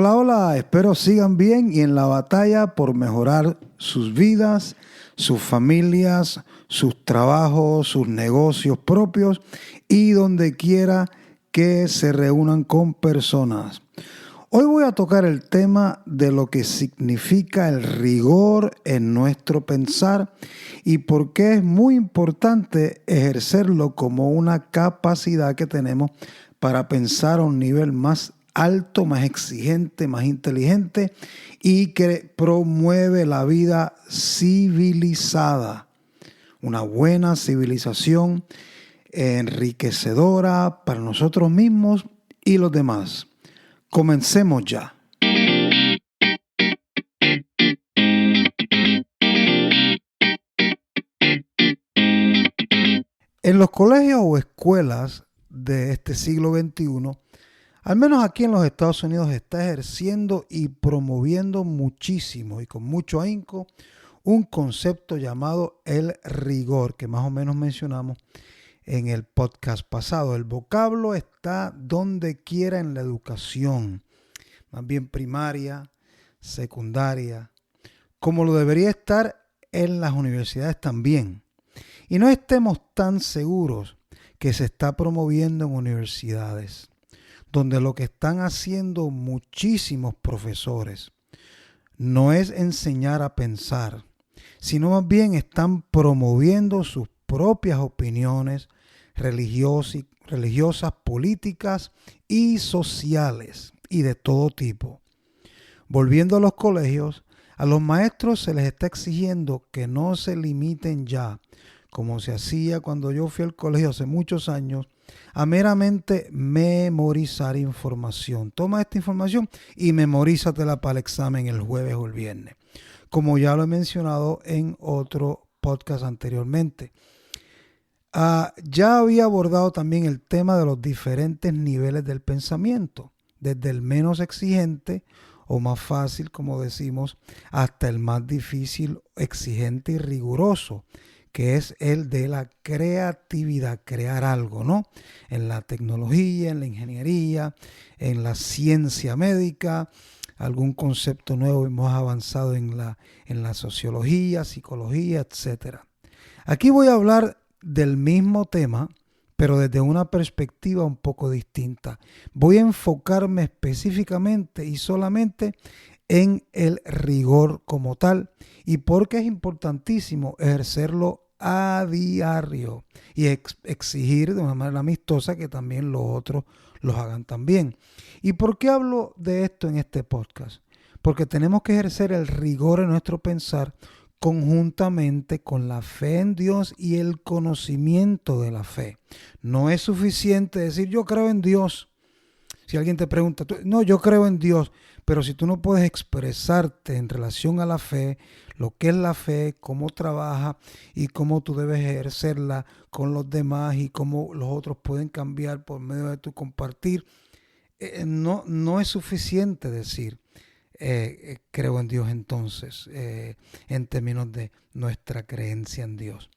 Hola, hola, espero sigan bien y en la batalla por mejorar sus vidas, sus familias, sus trabajos, sus negocios propios y donde quiera que se reúnan con personas. Hoy voy a tocar el tema de lo que significa el rigor en nuestro pensar y por qué es muy importante ejercerlo como una capacidad que tenemos para pensar a un nivel más alto, más exigente, más inteligente y que promueve la vida civilizada. Una buena civilización enriquecedora para nosotros mismos y los demás. Comencemos ya. En los colegios o escuelas de este siglo XXI, al menos aquí en los Estados Unidos, está ejerciendo y promoviendo muchísimo y con mucho ahínco un concepto llamado el rigor, que más o menos mencionamos en el podcast pasado. El vocablo está donde quiera en la educación, más bien primaria, secundaria, como lo debería estar en las universidades también. Y no estemos tan seguros que se está promoviendo en universidades, donde lo que están haciendo muchísimos profesores no es enseñar a pensar, sino más bien están promoviendo sus propias opiniones religiosas, políticas y sociales y de todo tipo. Volviendo a los colegios, a los maestros se les está exigiendo que no se limiten ya, como se hacía cuando yo fui al colegio hace muchos años, a meramente memorizar información. Toma esta información y memorízatela para el examen el jueves o el viernes, como ya lo he mencionado en otro podcast anteriormente. Ya había abordado también el tema de los diferentes niveles del pensamiento, desde el menos exigente o más fácil, como decimos, hasta el más difícil, exigente y riguroso, que es el de la creatividad, crear algo, ¿no? En la tecnología, en la ingeniería, en la ciencia médica, algún concepto nuevo y más avanzado en la sociología, psicología, etc. Aquí voy a hablar del mismo tema, pero desde una perspectiva un poco distinta. Voy a enfocarme específicamente y solamente en el rigor como tal y porque es importantísimo ejercerlo a diario y exigir de una manera amistosa que también los otros los hagan también. ¿Y por qué hablo de esto en este podcast? Porque tenemos que ejercer el rigor en nuestro pensar conjuntamente con la fe en Dios y el conocimiento de la fe. No es suficiente decir yo creo en Dios. Si alguien te pregunta, no, yo creo en Dios, pero si tú no puedes expresarte en relación a la fe, lo que es la fe, cómo trabaja y cómo tú debes ejercerla con los demás y cómo los otros pueden cambiar por medio de tu compartir, no es suficiente decir creo en Dios entonces, en términos de nuestra creencia en Dios.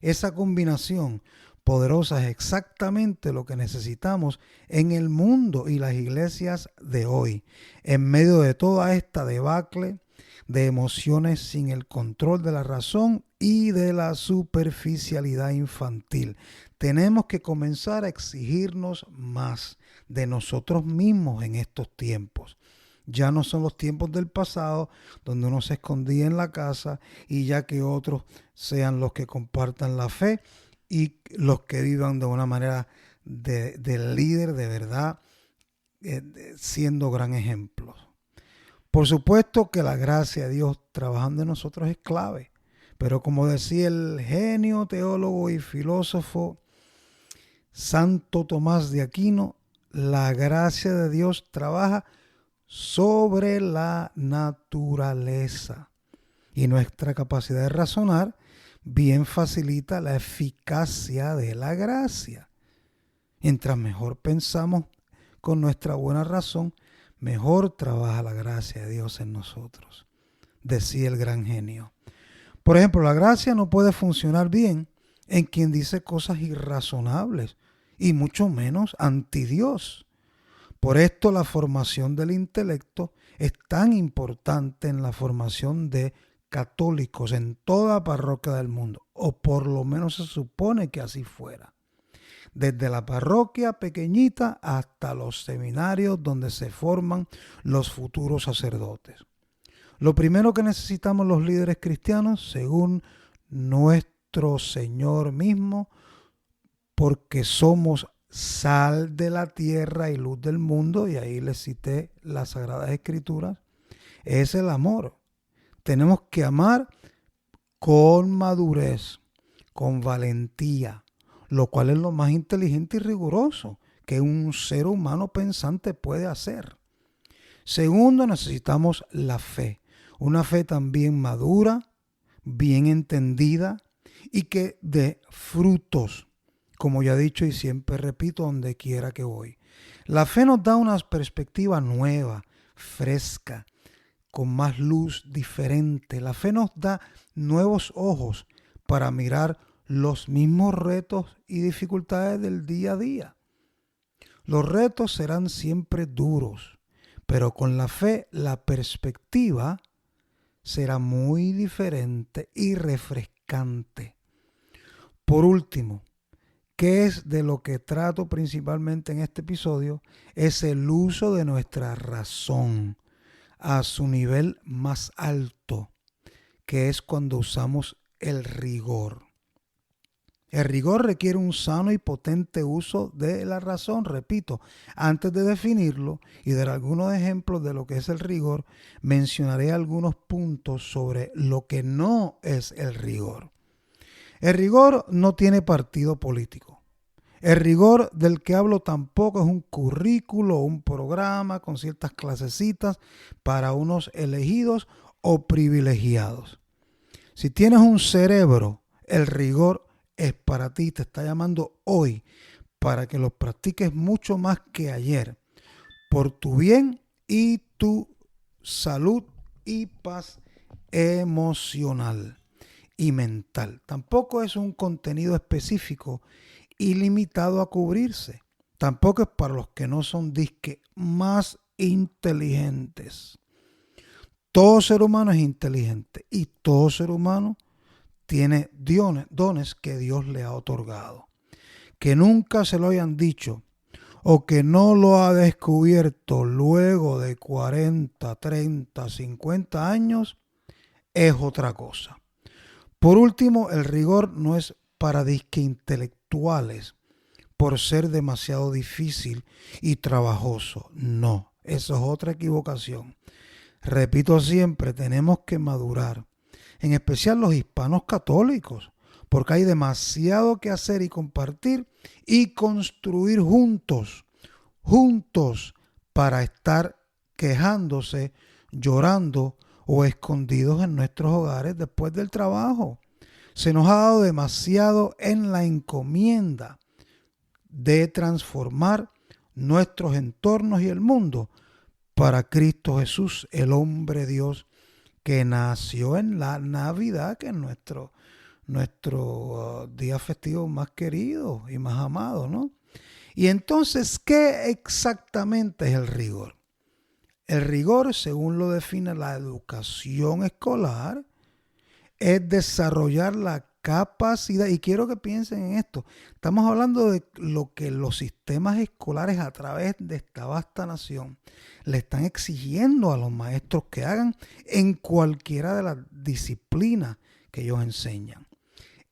Esa combinación poderosa es exactamente lo que necesitamos en el mundo y las iglesias de hoy, en medio de toda esta debacle de emociones sin el control de la razón y de la superficialidad infantil. Tenemos que comenzar a exigirnos más de nosotros mismos en estos tiempos. Ya no son los tiempos del pasado donde uno se escondía en la casa y ya que otros sean los que compartan la fe y los que vivan de una manera de líder de verdad, siendo gran ejemplo. Por supuesto que la gracia de Dios trabajando en nosotros es clave, pero como decía el genio, teólogo y filósofo Santo Tomás de Aquino, la gracia de Dios trabaja sobre la naturaleza y nuestra capacidad de razonar bien facilita la eficacia de la gracia. Mientras mejor pensamos con nuestra buena razón, mejor trabaja la gracia de Dios en nosotros, decía el gran genio. Por ejemplo, la gracia no puede funcionar bien en quien dice cosas irrazonables y mucho menos anti Dios. Por esto la formación del intelecto es tan importante en la formación de católicos en toda parroquia del mundo, o por lo menos se supone que así fuera. Desde la parroquia pequeñita hasta los seminarios donde se forman los futuros sacerdotes. Lo primero que necesitamos los líderes cristianos, según nuestro Señor mismo, porque somos sal de la tierra y luz del mundo, y ahí les cité las Sagradas Escrituras, es el amor. Tenemos que amar con madurez, con valentía, lo cual es lo más inteligente y riguroso que un ser humano pensante puede hacer. Segundo, necesitamos la fe, una fe también madura, bien entendida y que dé frutos, como ya he dicho y siempre repito donde quiera que voy. La fe nos da una perspectiva nueva, fresca, con más luz, diferente. La fe nos da nuevos ojos para mirar los mismos retos y dificultades del día a día. Los retos serán siempre duros, pero con la fe la perspectiva será muy diferente y refrescante. Por último, ¿qué es de lo que trato principalmente en este episodio? Es el uso de nuestra razón a su nivel más alto, que es cuando usamos el rigor. El rigor requiere un sano y potente uso de la razón. Repito, antes de definirlo y dar algunos ejemplos de lo que es el rigor, mencionaré algunos puntos sobre lo que no es el rigor. El rigor no tiene partido político. El rigor del que hablo tampoco es un currículo o un programa con ciertas clasecitas para unos elegidos o privilegiados. Si tienes un cerebro, el rigor es para ti, te está llamando hoy para que lo practiques mucho más que ayer, por tu bien y tu salud y paz emocional y mental. Tampoco es un contenido específico y limitado a cubrirse. Tampoco es para los que no son disque más inteligentes. Todo ser humano es inteligente y todo ser humano tiene dones que Dios le ha otorgado. Que nunca se lo hayan dicho o que no lo ha descubierto luego de 40, 30, 50 años es otra cosa. Por último, el rigor no es para disque intelectuales por ser demasiado difícil y trabajoso. No, eso es otra equivocación. Repito siempre, tenemos que madurar, en especial los hispanos católicos, porque hay demasiado que hacer y compartir y construir juntos para estar quejándose, llorando o escondidos en nuestros hogares después del trabajo. Se nos ha dado demasiado en la encomienda de transformar nuestros entornos y el mundo para Cristo Jesús, el hombre Dios que nació en la Navidad, que es nuestro día festivo más querido y más amado, ¿no? Y entonces, ¿qué exactamente es el rigor? El rigor, según lo define la educación escolar, es desarrollar la capacidad, y quiero que piensen en esto, estamos hablando de lo que los sistemas escolares a través de esta vasta nación le están exigiendo a los maestros que hagan en cualquiera de las disciplinas que ellos enseñan.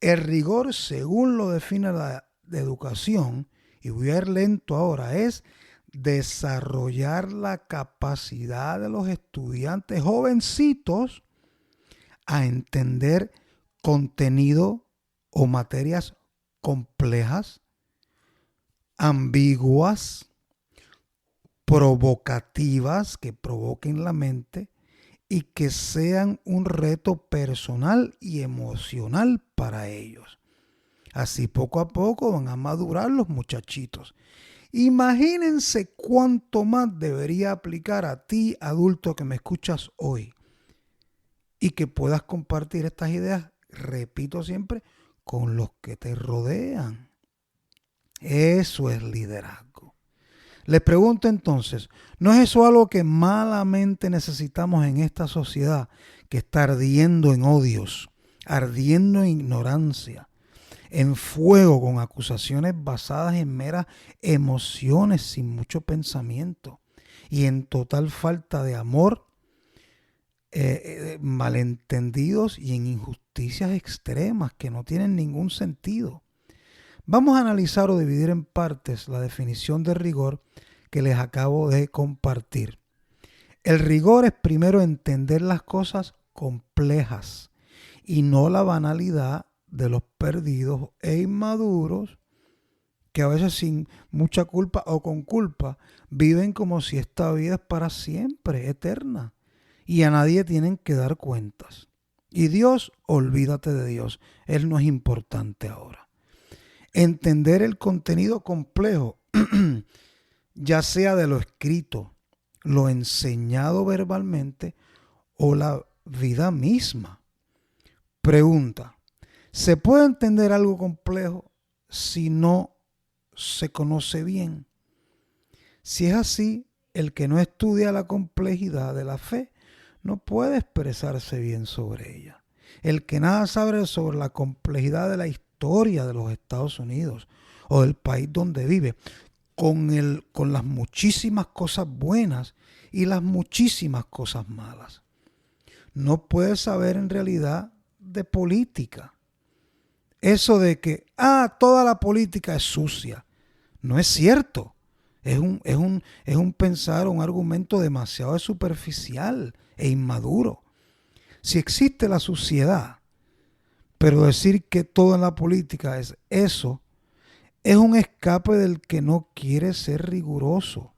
El rigor, según lo define la educación, y voy a ir lento ahora, es desarrollar la capacidad de los estudiantes jovencitos a entender contenido o materias complejas, ambiguas, provocativas, que provoquen la mente y que sean un reto personal y emocional para ellos. Así poco a poco van a madurar los muchachitos. Imagínense cuánto más debería aplicar a ti, adulto que me escuchas hoy, y que puedas compartir estas ideas, repito siempre, con los que te rodean. Eso es liderazgo. Les pregunto entonces, ¿no es eso algo que malamente necesitamos en esta sociedad que está ardiendo en odios, ardiendo en ignorancia, en fuego con acusaciones basadas en meras emociones sin mucho pensamiento y en total falta de amor, malentendidos y en injusticias extremas que no tienen ningún sentido? Vamos a analizar o dividir en partes la definición de rigor que les acabo de compartir. El rigor es primero entender las cosas complejas y no la banalidad de los perdidos e inmaduros que a veces sin mucha culpa o con culpa viven como si esta vida es para siempre, eterna, y a nadie tienen que dar cuentas. Y Dios, olvídate de Dios, Él no es importante ahora. Entender el contenido complejo, ya sea de lo escrito, lo enseñado verbalmente o la vida misma. Pregunta, ¿se puede entender algo complejo si no se conoce bien? Si es así, el que no estudia la complejidad de la fe no puede expresarse bien sobre ella. El que nada sabe sobre la complejidad de la historia de los Estados Unidos o del país donde vive, con las muchísimas cosas buenas y las muchísimas cosas malas, no puede saber en realidad de política. Eso de que, toda la política es sucia, no es cierto. Es un pensar, un argumento demasiado superficial e inmaduro. Si existe la suciedad, pero decir que todo en la política es eso, es un escape del que no quiere ser riguroso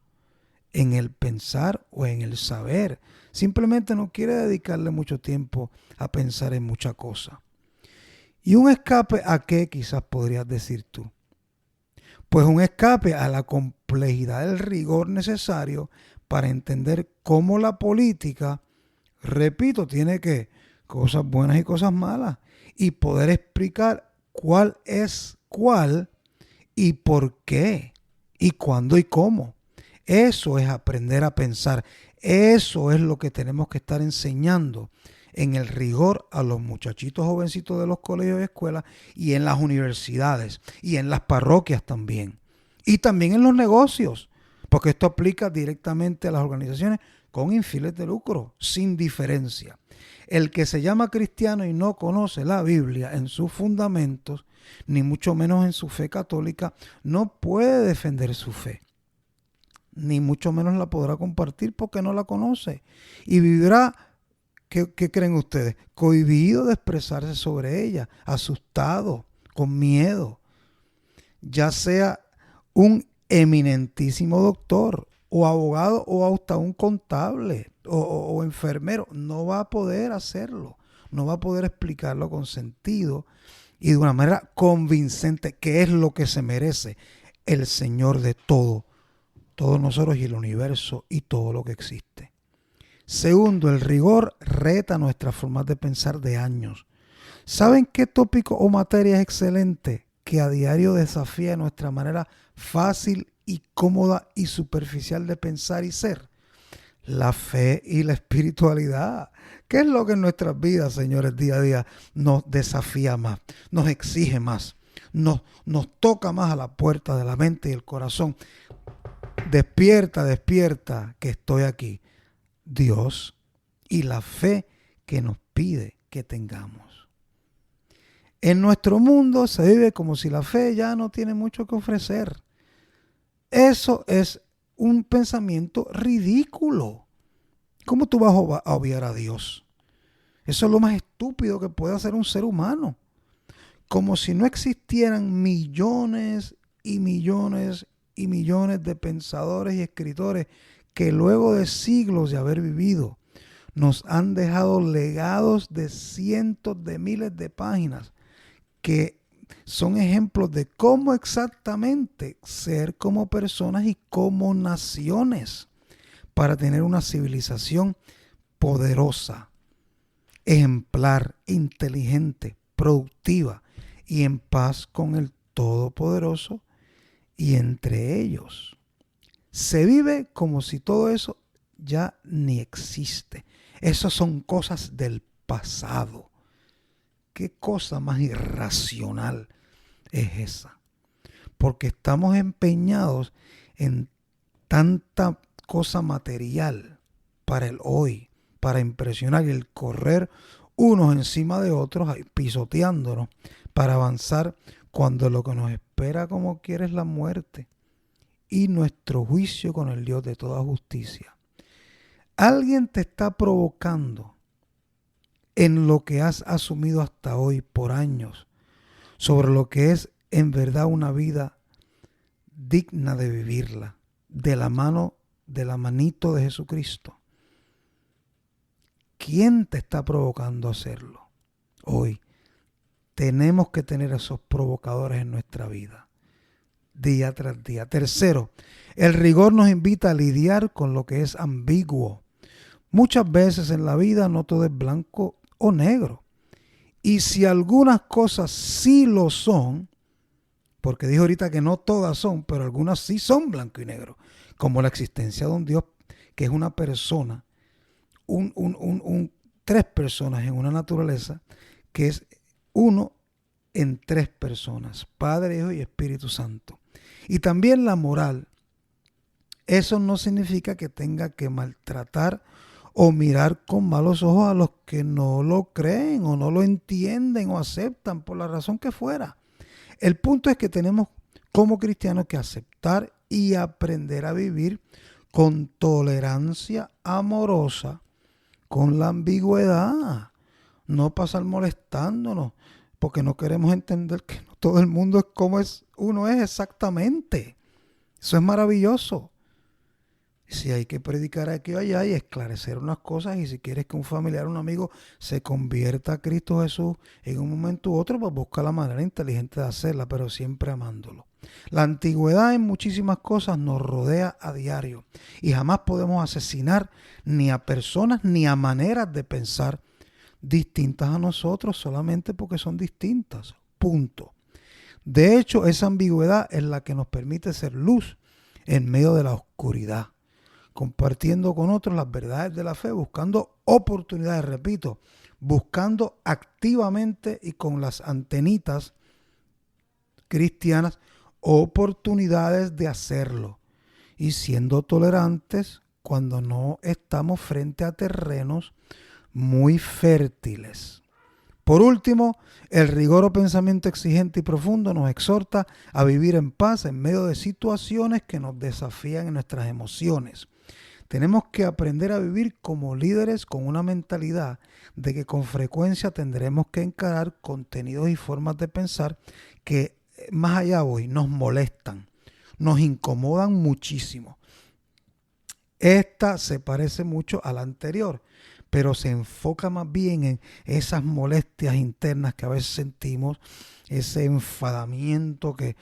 en el pensar o en el saber. Simplemente no quiere dedicarle mucho tiempo a pensar en mucha cosa. ¿Y un escape a qué quizás podrías decir tú? Pues un escape a la complejidad del rigor necesario para entender cómo la política, repito, tiene que cosas buenas y cosas malas, y poder explicar cuál es cuál y por qué, y cuándo y cómo. Eso es aprender a pensar. Eso es lo que tenemos que estar enseñando en el rigor a los muchachitos jovencitos de los colegios y escuelas y en las universidades y en las parroquias también. Y también en los negocios, porque esto aplica directamente a las organizaciones con fines de lucro, sin diferencia. El que se llama cristiano y no conoce la Biblia en sus fundamentos, ni mucho menos en su fe católica, no puede defender su fe, ni mucho menos la podrá compartir porque no la conoce. Y vivirá, ¿qué creen ustedes? Cohibido de expresarse sobre ella, asustado, con miedo. Ya sea un eminentísimo doctor o abogado o hasta un contable o enfermero, no va a poder hacerlo. No va a poder explicarlo con sentido y de una manera convincente, que es lo que se merece el Señor de todo, todos nosotros y el universo y todo lo que existe. Segundo, el rigor reta nuestras formas de pensar de años. ¿Saben qué tópico o materia es excelente que a diario desafía nuestra manera fácil y cómoda y superficial de pensar y ser? La fe y la espiritualidad. ¿Qué es lo que en nuestras vidas, señores, día a día nos desafía más, nos exige más, nos toca más a la puerta de la mente y el corazón? Despierta, despierta, que estoy aquí. Dios y la fe que nos pide que tengamos. En nuestro mundo se vive como si la fe ya no tiene mucho que ofrecer. Eso es un pensamiento ridículo. ¿Cómo tú vas a obviar a Dios? Eso es lo más estúpido que puede hacer un ser humano. Como si no existieran millones y millones y millones de pensadores y escritores que luego de siglos de haber vivido nos han dejado legados de cientos de miles de páginas que son ejemplos de cómo exactamente ser como personas y como naciones para tener una civilización poderosa, ejemplar, inteligente, productiva y en paz con el Todopoderoso y entre ellos. se vive como si todo eso ya ni existe. Esas son cosas del pasado. ¿Qué cosa más irracional es esa? Porque estamos empeñados en tanta cosa material para el hoy, para impresionar y el correr unos encima de otros, pisoteándonos para avanzar cuando lo que nos espera como quiere es la muerte y nuestro juicio con el Dios de toda justicia. Alguien te está provocando en lo que has asumido hasta hoy por años sobre lo que es en verdad una vida digna de vivirla de la manito de Jesucristo. ¿Quién te está provocando a hacerlo hoy? Tenemos que tener esos provocadores en nuestra vida, día tras día. Tercero, el rigor nos invita a lidiar con lo que es ambiguo. Muchas veces en la vida no todo es blanco o negro. Y si algunas cosas sí lo son, porque dijo ahorita que no todas son, pero algunas sí son blanco y negro, como la existencia de un Dios que es una persona, tres personas en una naturaleza, que es uno en tres personas, Padre, Hijo y Espíritu Santo. Y también la moral. Eso no significa que tenga que maltratar o mirar con malos ojos a los que no lo creen o no lo entienden o aceptan por la razón que fuera. El punto es que tenemos como cristianos que aceptar y aprender a vivir con tolerancia amorosa, con la ambigüedad, no pasar molestándonos, porque no queremos entender que no todo el mundo es como uno es exactamente. Eso es maravilloso. Si hay que predicar aquí o allá y esclarecer unas cosas, y si quieres que un familiar o un amigo se convierta a Cristo Jesús en un momento u otro, pues busca la manera inteligente de hacerla, pero siempre amándolo. La antigüedad en muchísimas cosas nos rodea a diario y jamás podemos asesinar ni a personas ni a maneras de pensar distintas a nosotros solamente porque son distintas. Punto. De hecho, esa ambigüedad es la que nos permite ser luz en medio de la oscuridad, compartiendo con otros las verdades de la fe, buscando oportunidades, repito, buscando activamente y con las antenitas cristianas oportunidades de hacerlo y siendo tolerantes cuando no estamos frente a terrenos muy fértiles. Por último, el rigor o pensamiento exigente y profundo nos exhorta a vivir en paz en medio de situaciones que nos desafían en nuestras emociones. Tenemos que aprender a vivir como líderes con una mentalidad de que con frecuencia tendremos que encarar contenidos y formas de pensar que más allá hoy nos molestan, nos incomodan muchísimo. Esta se parece mucho a la anterior, pero se enfoca más bien en esas molestias internas que a veces sentimos, ese enfadamiento que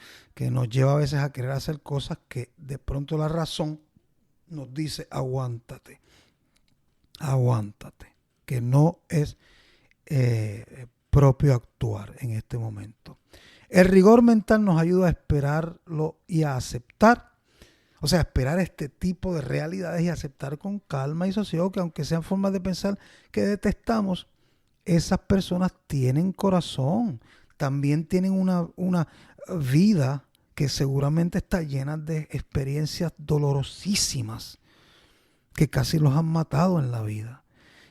nos lleva a veces a querer hacer cosas que de pronto la razón nos dice aguántate, que no es propio actuar en este momento. El rigor mental nos ayuda a esperarlo y a aceptar. O sea, esperar este tipo de realidades y aceptar con calma y sosiego que aunque sean formas de pensar que detestamos, esas personas tienen corazón, también tienen una vida que seguramente está llena de experiencias dolorosísimas que casi los han matado en la vida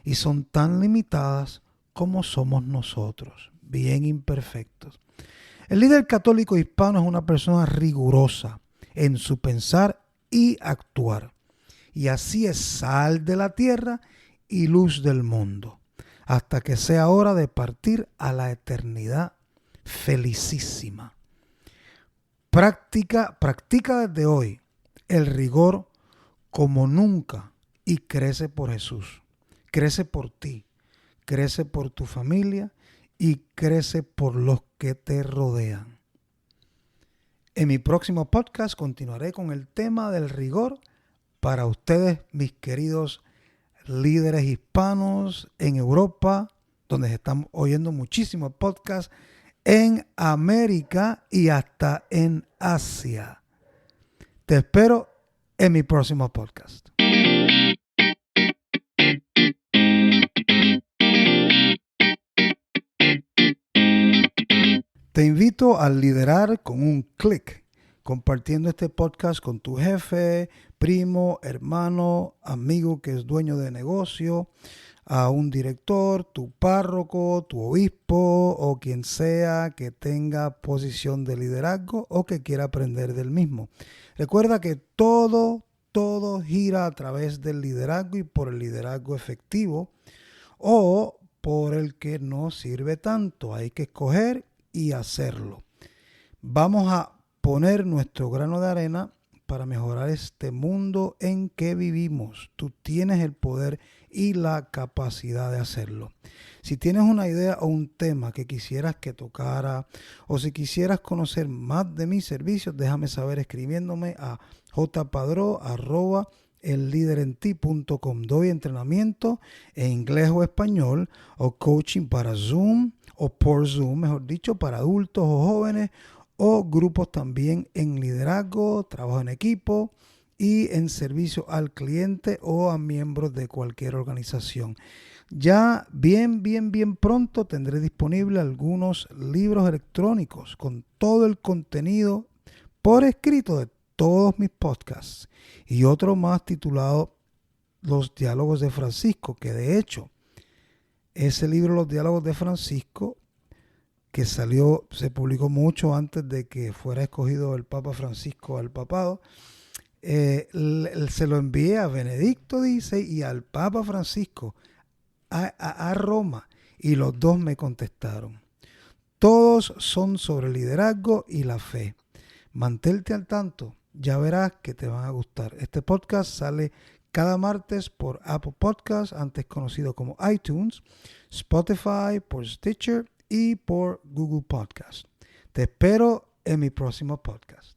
y son tan limitadas como somos nosotros, bien imperfectos. El líder católico hispano es una persona rigurosa en su pensar y actuar. Y así es sal de la tierra y luz del mundo, hasta que sea hora de partir a la eternidad felicísima. Practica desde hoy el rigor como nunca y crece por Jesús. Crece por ti, crece por tu familia y crece por los que te rodean. En mi próximo podcast continuaré con el tema del rigor para ustedes, mis queridos líderes hispanos en Europa, donde están oyendo muchísimos podcasts, en América y hasta en Asia. Te espero en mi próximo podcast. Te invito a liderar con un clic, compartiendo este podcast con tu jefe, primo, hermano, amigo que es dueño de negocio, a un director, tu párroco, tu obispo o quien sea que tenga posición de liderazgo o que quiera aprender del mismo. Recuerda que todo gira a través del liderazgo y por el liderazgo efectivo o por el que no sirve tanto. Hay que escoger y hacerlo. Vamos a poner nuestro grano de arena para mejorar este mundo en que vivimos. Tú tienes el poder y la capacidad de hacerlo. Si tienes una idea o un tema que quisieras que tocara o si quisieras conocer más de mis servicios, déjame saber escribiéndome a jpadro@elliderenti.com. Doy entrenamiento en inglés o español o coaching para Zoom o por Zoom, mejor dicho, para adultos o jóvenes o grupos también en liderazgo, trabajo en equipo y en servicio al cliente o a miembros de cualquier organización. Ya bien pronto tendré disponible algunos libros electrónicos con todo el contenido por escrito de todos mis podcasts y otro más titulado Los Diálogos de Francisco, que de hecho ese libro Los Diálogos de Francisco, que se publicó mucho antes de que fuera escogido el Papa Francisco al papado, se lo envié a Benedicto, dice, y al Papa Francisco a Roma, y los dos me contestaron. Todos son sobre el liderazgo y la fe. Mantente al tanto, ya verás que te van a gustar. Este podcast sale cada martes por Apple Podcasts, antes conocido como iTunes, Spotify, por Stitcher y por Google Podcast. Te espero en mi próximo podcast.